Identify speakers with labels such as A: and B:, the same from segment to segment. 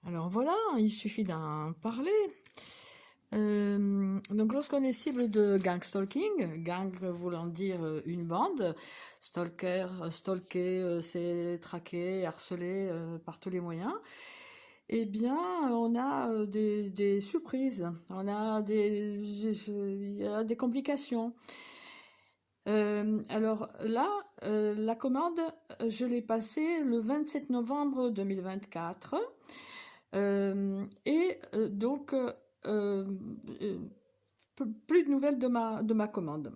A: Alors voilà, il suffit d'en parler. Donc lorsqu'on est cible de gang stalking, gang voulant dire une bande, stalker, stalker, c'est traquer, harceler par tous les moyens, eh bien on a des surprises, on a il y a des complications. Alors là, la commande, je l'ai passée le 27 novembre 2024. Donc, euh, euh, plus de nouvelles de ma commande.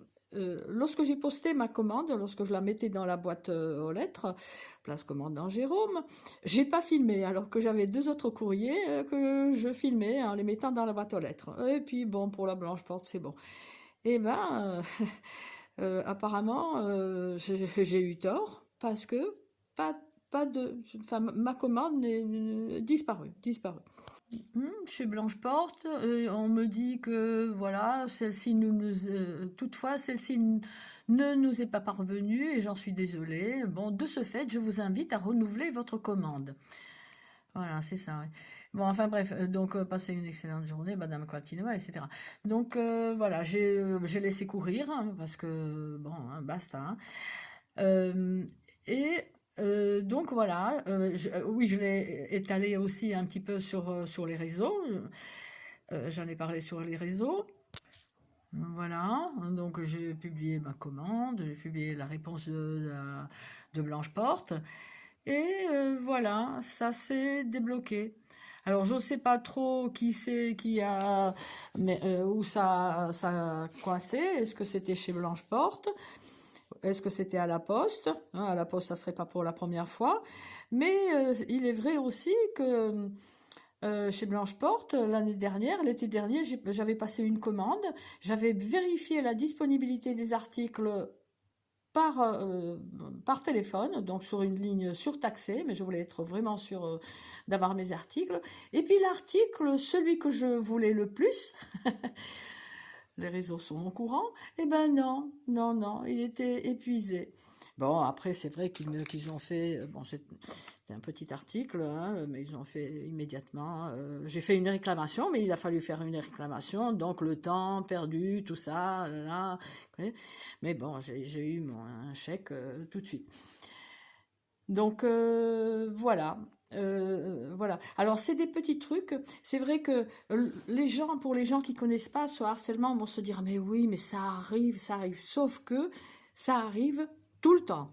A: Lorsque j'ai posté ma commande, lorsque je la mettais dans la boîte aux lettres, place commandant Jérôme, j'ai pas filmé, alors que j'avais deux autres courriers que je filmais en les mettant dans la boîte aux lettres. Et puis bon, pour la blanche porte, c'est bon. Eh ben, apparemment, j'ai eu tort parce que pas, pas de, enfin, ma commande est disparue, disparue. Chez Blanche Porte, on me dit que voilà, toutefois, ne nous est pas parvenue et j'en suis désolée. Bon, de ce fait, je vous invite à renouveler votre commande. Voilà, c'est ça. Ouais. Bon, enfin bref, donc passez une excellente journée, Madame Quatinova, etc. Donc voilà, j'ai laissé courir hein, parce que bon, hein, basta. Hein. Euh, et donc voilà, oui, je l'ai étalé aussi un petit peu sur les réseaux. J'en ai parlé sur les réseaux. Voilà, donc j'ai publié ma commande, j'ai publié la réponse de Blanche Porte. Et voilà, ça s'est débloqué. Alors, je ne sais pas trop qui c'est qui a, mais où ça a coincé. Est-ce que c'était chez Blanche Porte? Est-ce que c'était à la Poste? Hein, à la Poste, ça serait pas pour la première fois. Mais il est vrai aussi que chez Blanche Porte, l'année dernière, l'été dernier, j'avais passé une commande. J'avais vérifié la disponibilité des articles par, par téléphone, donc sur une ligne surtaxée, mais je voulais être vraiment sûre d'avoir mes articles. Et puis l'article, celui que je voulais le plus, les réseaux sont au courant, eh ben non, non, non, il était épuisé. Bon, après, c'est vrai qu'ils ont fait, bon, c'est un petit article, hein, mais ils ont fait immédiatement. J'ai fait une réclamation, mais il a fallu faire une réclamation, donc le temps perdu, tout ça, là. Mais bon, j'ai eu un chèque tout de suite. Donc voilà. Voilà. Alors c'est des petits trucs. C'est vrai que les gens, pour les gens qui connaissent pas ce harcèlement, vont se dire mais oui, mais ça arrive, ça arrive. Sauf que ça arrive tout le temps.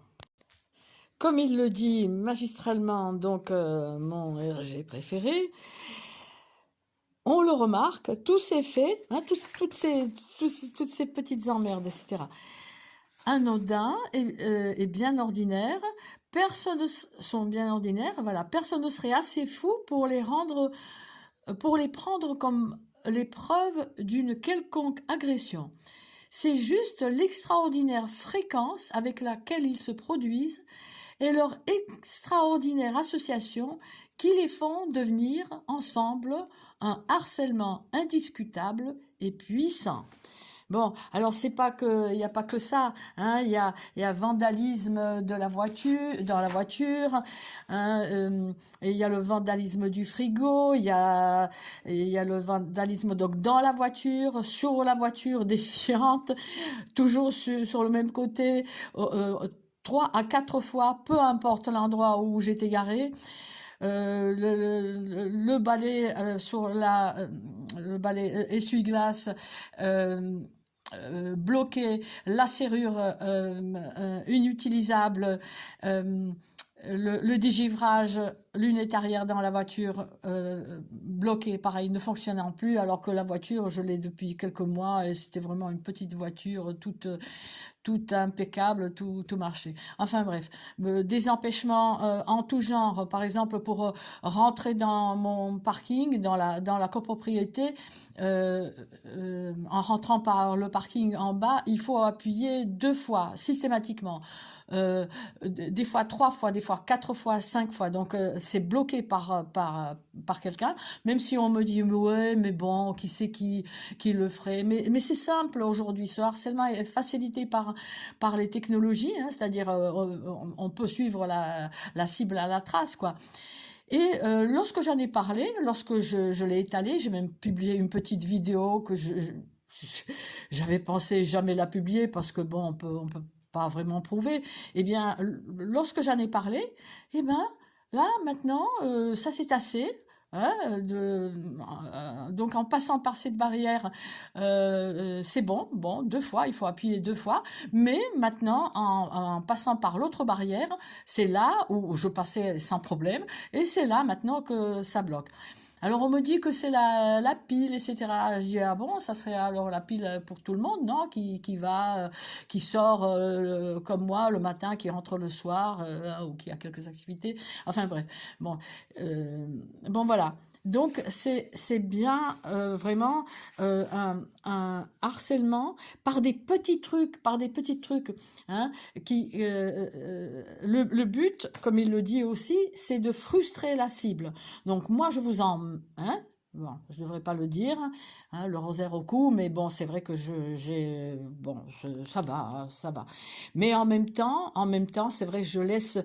A: Comme il le dit magistralement, donc mon RG préféré, on le remarque, tous ces faits, hein, toutes ces petites emmerdes, etc. Anodins et bien ordinaires, personne sont bien ordinaires, voilà, personne ne serait assez fou pour les prendre comme les preuves d'une quelconque agression. C'est juste l'extraordinaire fréquence avec laquelle ils se produisent et leur extraordinaire association qui les font devenir ensemble un harcèlement indiscutable et puissant. Bon, alors c'est pas que, il n'y a pas que ça, hein, il y a vandalisme de la voiture, dans la voiture, hein, et il y a le vandalisme du frigo, il y a le vandalisme donc dans la voiture, sur la voiture défiante, toujours sur le même côté, 3 à 4 fois, peu importe l'endroit où j'étais garé. Le balai sur le balai essuie-glace bloqué, la serrure inutilisable, le dégivrage, lunette arrière dans la voiture bloquée, pareil, ne fonctionnant plus, alors que la voiture, je l'ai depuis quelques mois et c'était vraiment une petite voiture tout impeccable, tout marché. Enfin bref, des empêchements en tout genre, par exemple pour rentrer dans mon parking, dans la copropriété, en rentrant par le parking en bas, il faut appuyer 2 fois systématiquement. Des fois 3 fois, des fois 4 fois, 5 fois. Donc c'est bloqué par quelqu'un. Même si on me dit ouais, mais bon, qui c'est qui le ferait. Mais c'est simple aujourd'hui. Ce harcèlement est facilité par les technologies, hein, c'est-à-dire on peut suivre la cible à la trace, quoi. Et lorsque j'en ai parlé, lorsque je l'ai étalé, j'ai même publié une petite vidéo que j'avais pensé jamais la publier parce que bon, on peut pas vraiment prouver. Eh bien, lorsque j'en ai parlé, eh ben, là, maintenant, ça s'est tassé. Hein, donc en passant par cette barrière, c'est bon, bon, 2 fois, il faut appuyer 2 fois, mais maintenant en passant par l'autre barrière, c'est là où je passais sans problème, et c'est là maintenant que ça bloque. Alors on me dit que c'est la pile, etc. Je dis ah bon, ça serait alors la pile pour tout le monde, non? Qui sort comme moi le matin, qui rentre le soir ou qui a quelques activités. Enfin bref, bon, euh, bon voilà. Donc c'est bien vraiment un harcèlement par des petits trucs, hein, le but, comme il le dit aussi, c'est de frustrer la cible. Donc moi, je vous en... Hein, bon, je ne devrais pas le dire, hein, le rosaire au cou, mais bon, c'est vrai que j'ai... Bon, ça va, hein, ça va. Mais en même temps, c'est vrai que je laisse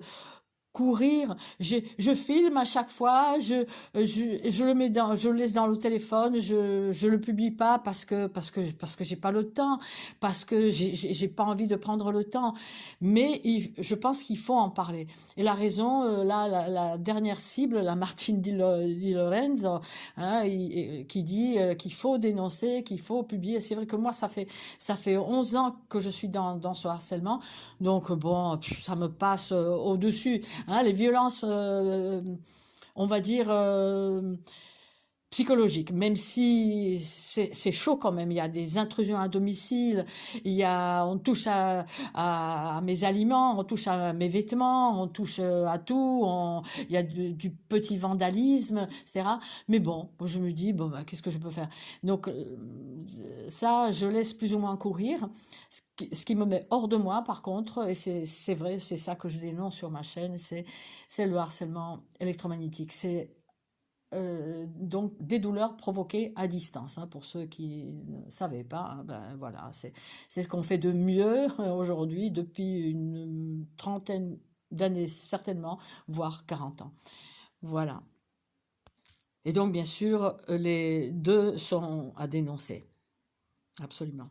A: courir, je filme à chaque fois, je le mets dans, je le laisse dans le téléphone, je le publie pas parce que j'ai pas le temps, parce que j'ai pas envie de prendre le temps, mais je pense qu'il faut en parler. Et la raison, là, la dernière cible, la Martine Di Lorenzo, hein, qui dit qu'il faut dénoncer, qu'il faut publier. C'est vrai que moi, ça fait 11 ans que je suis dans ce harcèlement, donc bon, ça me passe au-dessus. Hein, les violences, on va dire, psychologiques, même si c'est chaud quand même. Il y a des intrusions à domicile, on touche à mes aliments, on touche à mes vêtements, on touche à tout, il y a du petit vandalisme, etc. Mais bon, je me dis, bon, bah, qu'est-ce que je peux faire? Donc, ça, je laisse plus ou moins courir. Ce qui me met hors de moi, par contre, et c'est vrai, c'est ça que je dénonce sur ma chaîne, c'est le harcèlement électromagnétique. C'est donc des douleurs provoquées à distance, hein, pour ceux qui ne savaient pas, hein, ben voilà, c'est ce qu'on fait de mieux aujourd'hui depuis une trentaine d'années certainement, voire 40 ans. Voilà. Et donc bien sûr, les deux sont à dénoncer, absolument.